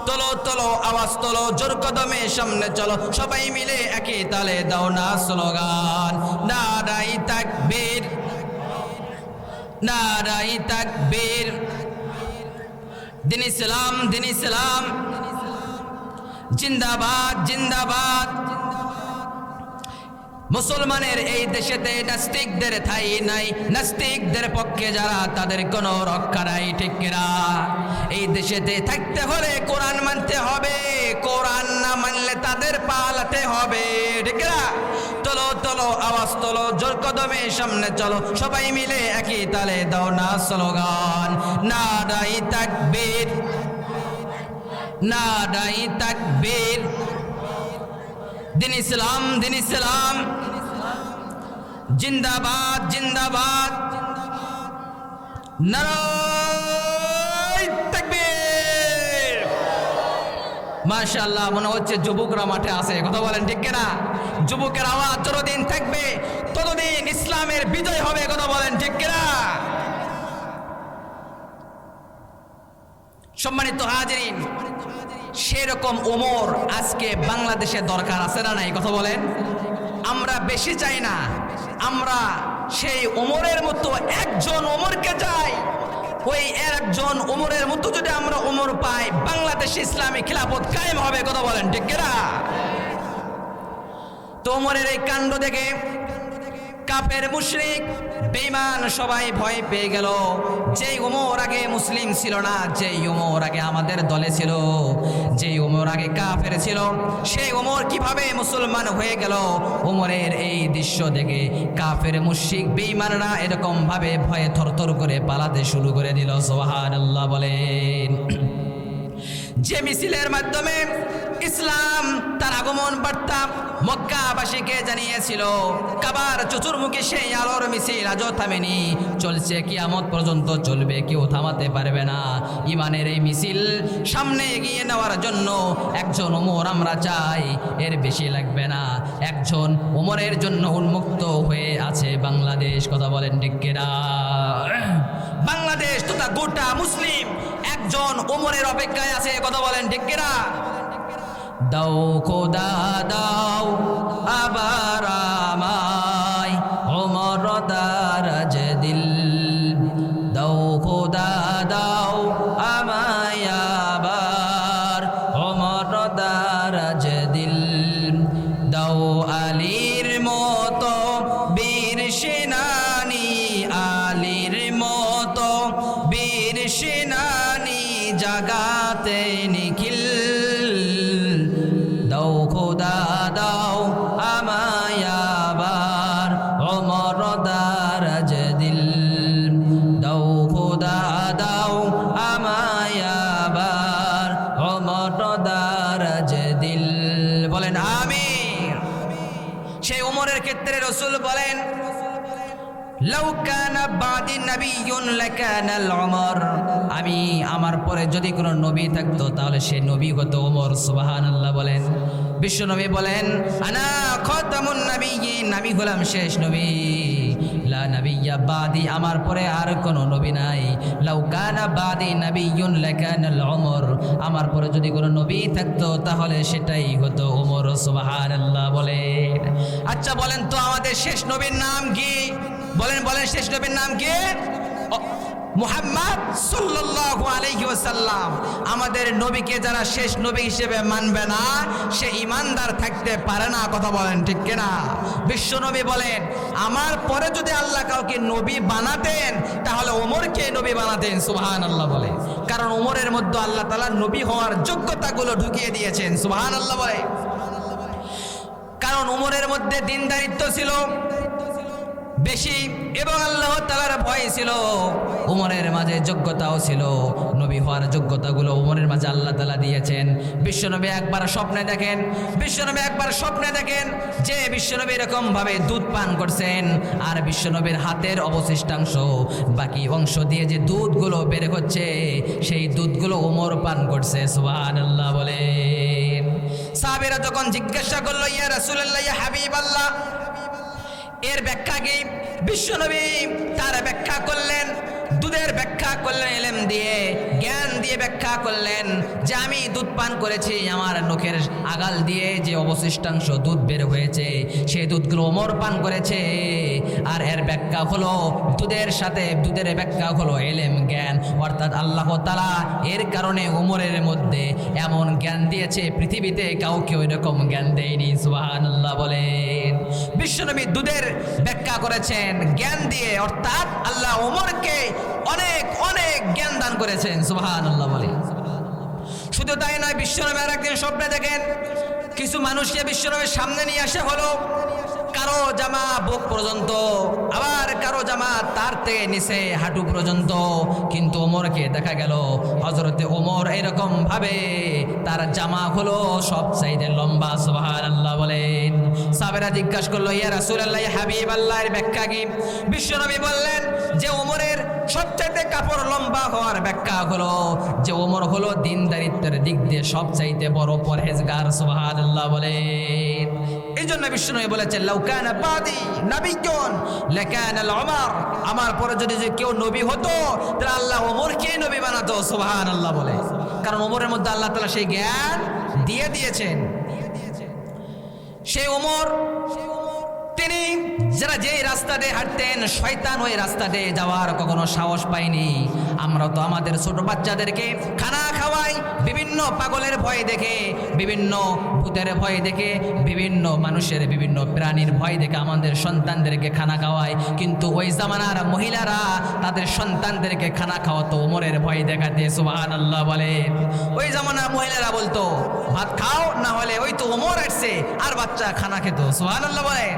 Speaker 1: তোলো তোলো আওয়াজ তোলো, জোর কদমে সামনে চলো, সবাই মিলে একই তালে দাও না স্লোগান। নারাই তাকবীর, নারাই তাকবীর। দিন ইসলাম, দিন ইসলাম জিন্দাবাদ, জিন্দাবাদ। মুসলমানের এই দেশেতে নাস্তিকদের ঠাঁই নাই, নাস্তিকদের পক্ষে যারা তাদের কোনো রক্ষা নাই। ঠিক কিনা? এই দেশেতে থাকতে হলে কোরআন মানতে হবে, কোরআন না মানলে তাদের পালাতে হবে। ঠিক কিনা? তোলো তোলো আওয়াজ তোলো, জোর কদমে সামনে চলো, সবাই মিলে একই তালে দাও না স্লোগান। নারাই তাকবীর, নারাই তাকবীর। দিন ইসলাম, দিন ইসলাম জিন্দাবাদ, জিন্দাবাদ। নারাই তাকবীর। মাশাআল্লাহ, মনে হচ্ছে যুবকরা মাঠে আছে। কথা বলেন ঠিক কিনা? যুবকের আওয়াজ যতদিন থাকবে ততদিন ইসলামের বিজয় হবে। কথা বলেন ঠিক কিনা? সম্মানিত হাজিরিন, সেরকম ওমর আজকে বাংলাদেশে দরকার আছে না নাই? কথা বলেন। আমরা বেশি চাই না, আমরা সেই ওমরের মতো একজন ওমরকে চাই। ওই একজন ওমরের মতো যদি আমরা ওমর পাই, বাংলাদেশে ইসলামী খিলাফত কায়েম হবে। কথা বলেন ঠিক কিনা? তো ওমরের এই কাণ্ড দেখে কাফের মুশরিক বেঈমান সবাই ভয় পেয়ে গেল। যেই ওমর আগে মুসলিম ছিল না, যেই ওমর আগে আমাদের দলে ছিল, যেই ওমর আগে কাফের ছিল, সেই ওমর কিভাবে মুসলমান হয়ে গেল? ওমরের এই দৃশ্য দেখে কাফের মুশরিক বেঈমানরা এরকম ভাবে ভয়ে থরথর করে পালাতে শুরু করে দিল। সুবহানাল্লাহ বলেন। যে মিছিলের মাধ্যমে ইসলাম তার আগমন বার্তা মক্কাবাসীকে জানিয়েছিল, কাবার চতুর্মুখী সেই আলোর মিছিল আজও থামেনি, চলছে কিয়ামত পর্যন্ত চলবে, কেউ থামাতে পারবে না। ইমানের এই মিছিল সামনে এগিয়ে নেওয়ার জন্য একজন ওমর আমরা চাই, এর বেশি লাগবে না। একজন ওমরের জন্য উন্মুক্ত হয়ে আছে বাংলাদেশ। কথা বলেন ঠিক কিনা? বাংলাদেশ তথা গোটা মুসলিম একজন ওমরের অপেক্ষায় আছে। কথা বলেন ঠিক কিনা? দাও খোদা দাও আবার আমায় ওমর দারাজ দিল, দাও খোদা দাও আমায় আবার ওমর দারাজ দিল, দাও আলীর মতো বীর সেনানি, আলীর মতো বীর সেনানি জাগাতে নিখিল, দাও খোদা দাও আমায় আবার ওমর দারাজ দিল, দাও খোদা দাও আমায় আবার ওমর দারাজ দিল। বলেন আমিন। সেই ওমরের ক্ষেত্রে রাসূল বলেন, লাউ কানা বাদি নাবিয়্যুন লাকানাল ওমর, আমি আমার পরে যদি কোনো নবী থাকতো তাহলে সে নবী হতো ওমর। সুবহানাল্লাহ বলেন। বিশ্ব নবী বলেন, আনা খাতামুন নাবিয়্যিন, আমি হলাম শেষ নবী, লা নাবিয়্যা বাদি, আমার পরে আর কোনো নবী নাই। লাউ কানা বাদি নাবিয়্যুন লাকানাল ওমর, আমার পরে যদি কোনো নবী থাকতো তাহলে সেটাই হতো ওমর। সুবহানাল্লাহ বলেন। আচ্ছা বলেন তো আমাদের শেষ নবীর নাম কি? বলেন বলেন, শেষ নবীর নাম কি? মুহাম্মদ সাল্লাল্লাহু আলাইহি ওয়াসাল্লাম। আমাদের নবীকে যারা শেষ নবী হিসেবে মানবে না, সে ঈমানদার থাকতে পারে না। কথা বলেন ঠিক কিনা? বিশ্ব নবী বলেন, আমার পরে যদি আল্লাহ কাউকে নবী বানাতেন তাহলে ওমরকে নবী বানাতেন। সুবহানাল্লাহ বলে। কারণ ওমরের মধ্যে আল্লাহ তাআলা নবী হওয়ার যোগ্যতাগুলো ঢুকিয়ে দিয়েছেন। সুবহানাল্লাহ বলে। কারণ ওমরের মধ্যে দিনদারিত্ব ছিল বেশি এবং আল্লাহ তাআলার ভয় ছিল। ওমরের মাঝে যোগ্যতাও ছিল, নবী হওয়ার যোগ্যতাগুলো ওমরের মাঝে আল্লাহ তাআলা দিয়েছেন। বিশ্বনবী একবার স্বপ্নে দেখেন, বিশ্বনবী একবার স্বপ্নে দেখেন যে বিশ্বনবী এরকম ভাবে দুধ পান করছেন, আর বিশ্বনবীর হাতের অবশিষ্টাংশ বাকি অংশ দিয়ে যে দুধগুলো বের হচ্ছে, সেই দুধগুলো ওমর পান করছে। সুবহানাল্লাহ বলেন। সাহাবীরা যখন জিজ্ঞাসা করলো, ইয়া রাসূলুল্লাহ, ইয়া হাবিবাল্লাহ, এর ব্যাখ্যা কি? বিশ্বনবী তার ব্যাখ্যা করলেন, দুধের ব্যাখ্যা করলেন ইলম দিয়ে, জ্ঞান দিয়ে ব্যাখ্যা করলেন যে আমি দুধ পান করেছি, আমার নখের আগাল দিয়ে যে অবশিষ্টাংশ দুধ বের হয়েছে সেই দুধগুলো ওমর পান করেছে। আর এর ব্যাখ্যা হলো দুধের সাথে, দুধের ব্যাখ্যা হলো ইলম, জ্ঞান, অর্থাৎ আল্লাহ তাআলা এর কারণে ওমরের মধ্যে এমন জ্ঞান দিয়েছে পৃথিবীতে কাউকে ওইরকম জ্ঞান দেয়নি। সুবহানাল্লাহ বলেন। বিশ্বনবী দুধের ব্যাখ্যা করেছেন জ্ঞান দিয়ে, অর্থাৎ আল্লাহ ওমরকে অনেক অনেক জ্ঞান দান করেছেন। সুবহানাল্লাহ বলেন। শুধু তাই নয়, বিশ্বনবী আরেকদিন স্বপ্নে দেখেন কিছু মানুষকে বিশ্বনবীর সামনে নিয়ে আসা হলো, কারো জামা বুক পর্যন্ত, আবার কারো জামা তার থেকে নিচে হাঁটু পর্যন্ত, কিন্তু ওমরকে দেখা গেল হযরতে ওমর এরকম ভাবে তার জামা হলো সব চাইতে লম্বা। সুবহানাল্লাহ বলেন। সাহাবারা জিজ্ঞাসা করলো, ইয়া রাসূলুল্লাহ, ইয়া হাবিবাল্লাহ, এর ব্যাখ্যা কি? বিশ্বনবী বললেন যে ওমরের সবচাইতে কাপড় লম্বা হওয়ার ব্যাখ্যা হলো যে ওমর হলো দিনদারিত্বের দিক দিয়ে সবচাইতে বড় পরহেজগার। সুবহানাল্লাহ বলেন। এই জন্য বিশ্বনবী বলেছেন, লাউ কানা বাদি নাবিয়্যুন লাকানাল ওমর, আমার পরে যদি কেউ নবী হতো তাহলে আল্লাহ ওমরকে নবী বানাতো। সুবহানাল্লাহ বলে। কারণ ওমরের মধ্যে আল্লাহ তাআলা সেই জ্ঞান দিয়ে দিয়েছেন। সেই ওমর তিনি যারা যেই রাস্তা দিয়ে হাঁটতেন, শয়তান ওই রাস্তা দিয়ে যাওয়ার কখনো সাহস পায়নি। আমরা তো আমাদের ছোট বাচ্চাদেরকে খানা খাওয়াই, বিভিন্ন বিভিন্ন পাগলের ভয় দেখে, বিভিন্ন ভূতের ভয় দেখে, বিভিন্ন মানুষের বিভিন্ন প্রাণীর ভয় দেখে আমাদের সন্তানদেরকে খানা খাওয়ায়। কিন্তু ওই জামানার মহিলারা তাদের সন্তানদেরকে খানা খাওয়াতো ওমরের ভয় দেখাতে। সুবহানাল্লাহ বলেন। ওই জামানার মহিলারা বলতো ভাত খাও, না হলে ওই তো ওমর আসছে, আর বাচ্চা খানা খেত। সুবহানাল্লাহ বলেন।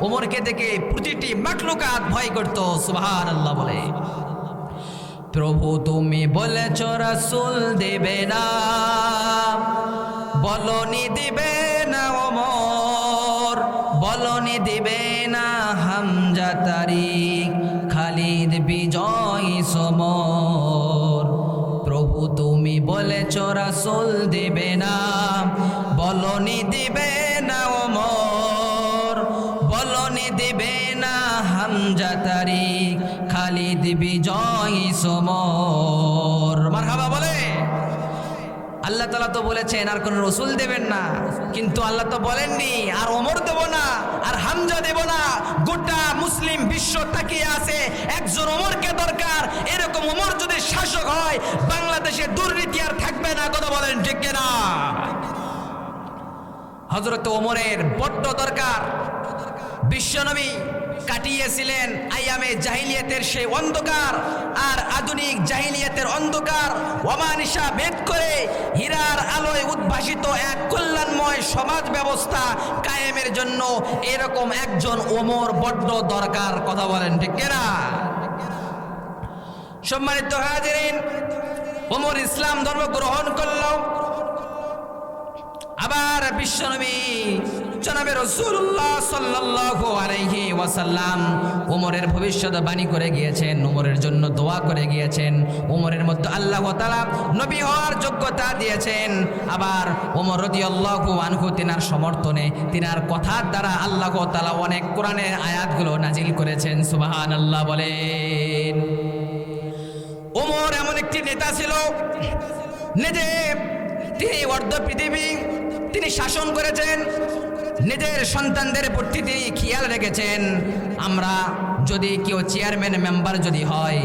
Speaker 1: ওমরকে দেখে প্রতিটি মাখলুকাত ভয় করত। সুবহানাল্লাহ বলে। প্রভু তুমি বলেছ রাসূল দেবে না, বলনি দিবে না ওমর, বলনি দিবে না হামজা তারিক, খালিদ বিজয় সমর। প্রভু তুমি বলেছ রাসূল দেবে না, বলনি দিবে না ওমর, বলনি দিবে না হামজা তারিক, খালিদ বিজয় সমর। মারহাবা বলে। আল্লাহ তাআলা তো বলেছেন আর কোন রসুল দেবেন না, কিন্তু আল্লাহ তো বলেননি আর ওমর দেব না, আর হামজা দেব না। গোটা মুসলিম বিশ্ব তাকিয়ে আছে, একজন ওমরকে দরকার। এরকম ওমর যদি শাসক হয়, বাংলাদেশে দুর্নীতি আর থাকবে না। কথা বলেন ঠিক কিনা? হযরত ওমরের বড্ড দরকার। বিশ্বনবী কাটিয়েছিলেন আইয়ামে জাহিলিয়াতের সেই অন্ধকার আর আধুনিক জাহিলিয়াতের অন্ধকার ওমানিশা ভেদ করে হীরার আলোয় উদ্ভাসিত এক কল্যাণময় সমাজ ব্যবস্থা কায়েমের জন্য এরকম একজন ওমর বড্ড দরকার। কথা বলেন ঠিক কিনা? সম্মানিত হাজিরিন, ওমর ইসলাম ধর্ম গ্রহণ করল। আবার বিশ্বনবী জনাবে রাসূলুল্লাহ সাল্লাল্লাহু আলাইহি ওয়াসাল্লাম ওমরের ভবিষ্যদ্বাণী করে গিয়েছেন, ওমরের জন্য দোয়া করে গিয়েছেন। ওমরের মধ্যে আল্লাহ তাআলা নবী হওয়ার যোগ্যতা দিয়েছেন। আবার ওমর রাদিয়াল্লাহু আনহু তিনার সমর্থনে, তিনার কথার দ্বারা আল্লাহ তাআলা অনেক কোরআনের আয়াতগুলো নাজিল করেছেন। সুবহানাল্লাহ বলেন। ওমর এমন একটি নেতা ছিল, নিজে তিনি অর্ধ পৃথিবী তিনি শাসন করেছেন, নিজের সন্তানদের প্রতি তিনি খেয়াল রেখেছেন। আমরা যদি কেউ চেয়ারম্যান মেম্বার যদি হয়,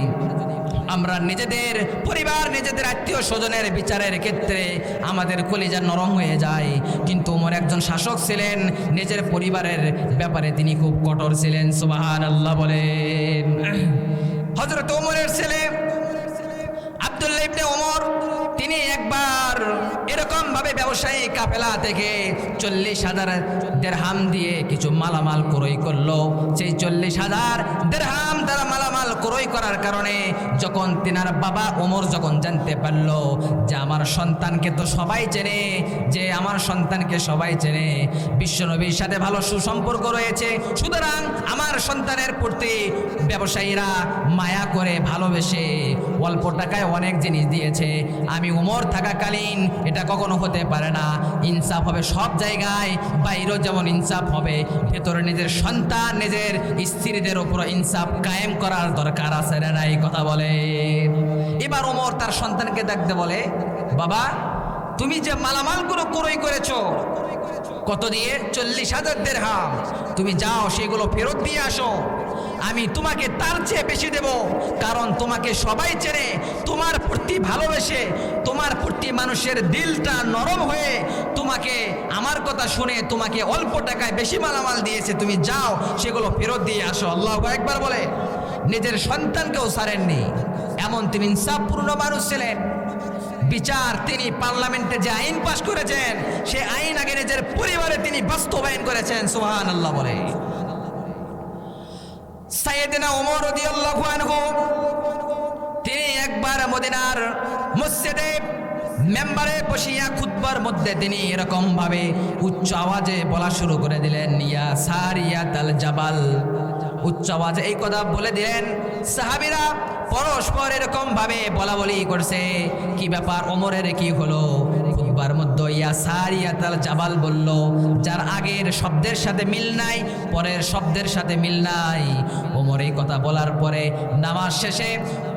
Speaker 1: আমরা নিজেদের পরিবার, নিজেদের আত্মীয় স্বজনের বিচারের ক্ষেত্রে আমাদের কলিজা নরম হয়ে যায়। কিন্তু ওমর একজন শাসক ছিলেন, নিজের পরিবারের ব্যাপারে তিনি খুব কঠোর ছিলেন। সুবহানাল্লাহ বলেন। হযরত ওমরের ছেলে আব্দুল্লাহ ইবনে ওমর তিনি একবার এরকম ভাবে ব্যবসায়ী কাফেলা থেকে 40,000 দিরহাম দিয়ে কিছু মালামাল ক্রয় করলো। সেই 40,000 দিরহাম দ্বারা মালামাল ক্রয় করার কারণে যখন তিনার বাবা ওমর যখন জানতে পারলো যে আমার সন্তানকে তো সবাই চেনে, যে আমার সন্তানকে সবাই চেনে, বিশ্বনবীর সাথে ভালো সুসম্পর্ক রয়েছে, সুতরাং আমার সন্তানের প্রতি ব্যবসায়ীরা মায়া করে ভালোবেসে অল্প টাকায় অনেক জিনিস দিয়েছে। আমি ওমর থাকাকালীন এটা কখনো হতে পারে না। ইনসাফ হবে সব জায়গায়, বাইরেও যেমন ইনসাফ হবে, ভেতরে নিজের সন্তান, নিজের স্ত্রীদের উপর ইনসাফ কায়েম করার দরকার আছে না নাই? কথা বলে। এবার ওমর তার সন্তানকে ডাকতে বলে, বাবা তুমি যে মালামালগুলো ক্রয় করেছো কত দিয়ে? 40,000 দিরহাম। তুমি যাও সেগুলো ফেরত দিয়ে আসো, আমি তোমাকে তার চেয়ে বেশি দেব। কারণ তোমাকে সবাই চেনে, তোমার প্রতি ভালোবেসে, তোমার প্রতি মানুষের দিলটা নরম হয়ে তোমাকে আমার কথা শুনে তোমাকে অল্প টাকায় বেশি মালামাল দিয়েছে। তুমি যাও সেগুলো ফেরত দিয়ে আসো। আল্লাহু আকবার বলে। নিজের সন্তানকেও ছাড়েননি, এমন তিনি ইনসাফপূর্ণ মানুষ ছিলেন। বিচার তিনি পার্লামেন্টে যে আইন পাশ করেছেন, সে আইন আগে নিজের পরিবারে তিনি বাস্তবায়ন করেছেন। সুবহানাল্লাহ বলে। সাইয়েদনা ওমর রাদিয়াল্লাহু আনহু তিনি একবার মদিনার মসজিদে মেম্বারে বসিয়া খুতবার মধ্যে তিনি এরকম ভাবে উচ্চ আওয়াজে বলা শুরু করে দিলেন, ইয়া সারিয়াতাল জাবাল। উচ্চ আওয়াজে এই কথা বলে দিলেন। সাহাবীরা পরস্পর এরকম ভাবে বলা বলি করছে, কি ব্যাপার, ওমরের কি হলো? খুতবার মধ্যে ইয়া সারিয়াতাল জাবাল বলল, যার আগের শব্দের সাথে মিল নাই, পরের শব্দের সাথে মিল নাই। ওমর এই কথা বলার পরে নামাজ শেষে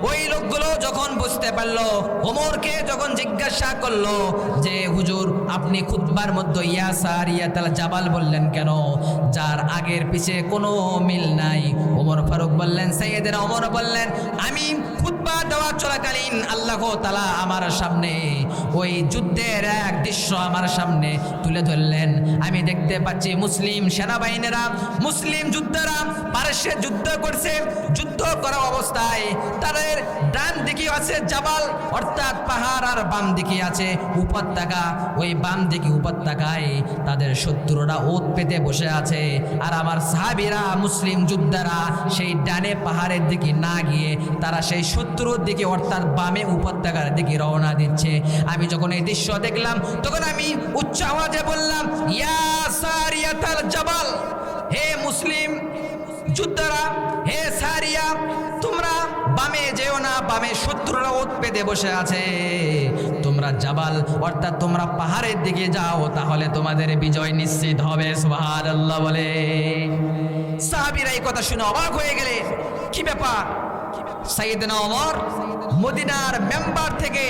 Speaker 1: ওই লোকগুলো যখন বুঝতে পারলো, ওমরকে যখন জিজ্ঞাসা করলো যে হুজুর আপনি খুতবার মধ্যে ইয়া সারিয়াতাল জাবাল বললেন কেন, যার আগের পিছে কোনো মিল নাই? ওমর ফারুক বললেন, সাইয়েদনা ওমর বললেন, আমি খুতবা খুতবা দেওয়া চলাকালীন আল্লাহ তাআলা আমার সামনে ওই যুদ্ধের এক দৃশ্য আমার সামনে তুলে ধরলেন। আমি দেখতে পাচ্ছি মুসলিম সেনাবাহিনীরা, মুসলিম যোদ্ধারা পারস্যে যুদ্ধ করছে। যুদ্ধ করা অবস্থায় তাদের ডান দিকে আছে জাবাল অর্থাৎ পাহাড়, আর বাম দিকে আছে উপত্যকা। ওই বাম দিকে উপত্যকায় তাদের শত্রুরা ওত পেতে বসে আছে, আর আমার সাহাবীরা মুসলিম যোদ্ধারা সেই ডানে পাহাড়ের দিকে না গিয়ে তারা সেই শত্রুর দিকে অর্থাৎ বামে উপত্যকার দিকে রওনা দিচ্ছে। আমি যখন এই দৃশ্য দেখলাম তখন আমি উচ্চ আওয়াজে বললাম, ইয়া সারিয়াতাল জাবাল, হে মুসলিম যোদ্ধারা, হে সারিয়া, তোমরা বামে যেও না, বামে শত্রুরা ওত পেতে বসে আছে। তোমরা জাবাল অর্থাৎ তোমরা পাহাড়ের দিকে যাও, তাহলে তোমাদের বিজয় নিশ্চিত হবে। সুবহানাল্লাহ বলে সাহাবীরা এই কথা শুনে অবাক হয়ে গেলে, কি ব্যাপার? সাইয়েদনা ওমর মদিনার মেম্বার থেকে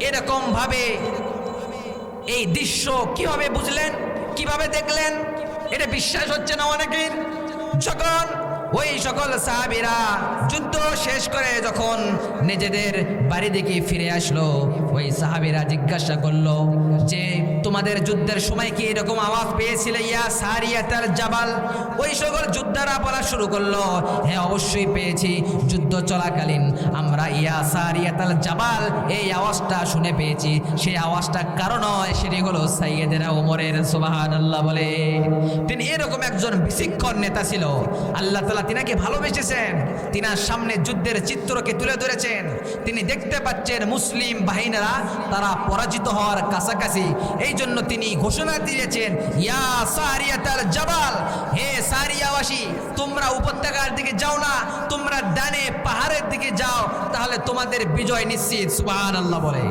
Speaker 1: এরকম ভাবে এই দৃশ্য কিভাবে বুঝলেন, কিভাবে দেখলেন? এটা বিশ্বাস হচ্ছে না অনেকের। যখন ওই সকল সাহাবীরা যুদ্ধ শেষ করে যখন নিজেদের বাড়ি দিকে ফিরে আসলো, ওই সাহাবীরা জিজ্ঞাসা করলো যে তোমাদের যুদ্ধের সময় কি এরকম আওয়াজ পেয়েছিলে ইয়া সারিয়াতাল জাবাল? ওই সকল যোদ্ধারা বলা শুরু করলো, হ্যাঁ অবশ্যই পেয়েছি। যুদ্ধ চলাকালীন আমরা ইয়া সারিয়াতাল জাবাল এই আওয়াজটা শুনে পেয়েছি। সেই আওয়াজটার কারণ হয় সেটি হলো সাইয়েদেনা ওমরের। সুবহানাল্লাহ বলে তিনি এরকম একজন বিচক্ষণ নেতা ছিল। আল্লাহ তাআলা তিনাকে ভালোবেসেছেন, তিনার সামনে যুদ্ধের চিত্রকে তুলে ধরেছেন। তিনি দেখতে পাচ্ছেন মুসলিম বাহিনীরা তারা পরাজিত হওয়ার কাছাকাছি, এই জন্য তিনি ঘোষণা দিয়েছেন, ইয়া সারিয়াতাল জাবাল, হে সারিয়াবাসী, তোমরা উপত্যকার দিকে যাও না, তোমরা ডানে পাহাড়ের দিকে যাও, তাহলে তোমাদের বিজয় নিশ্চিত। সুবহানাল্লাহ বলে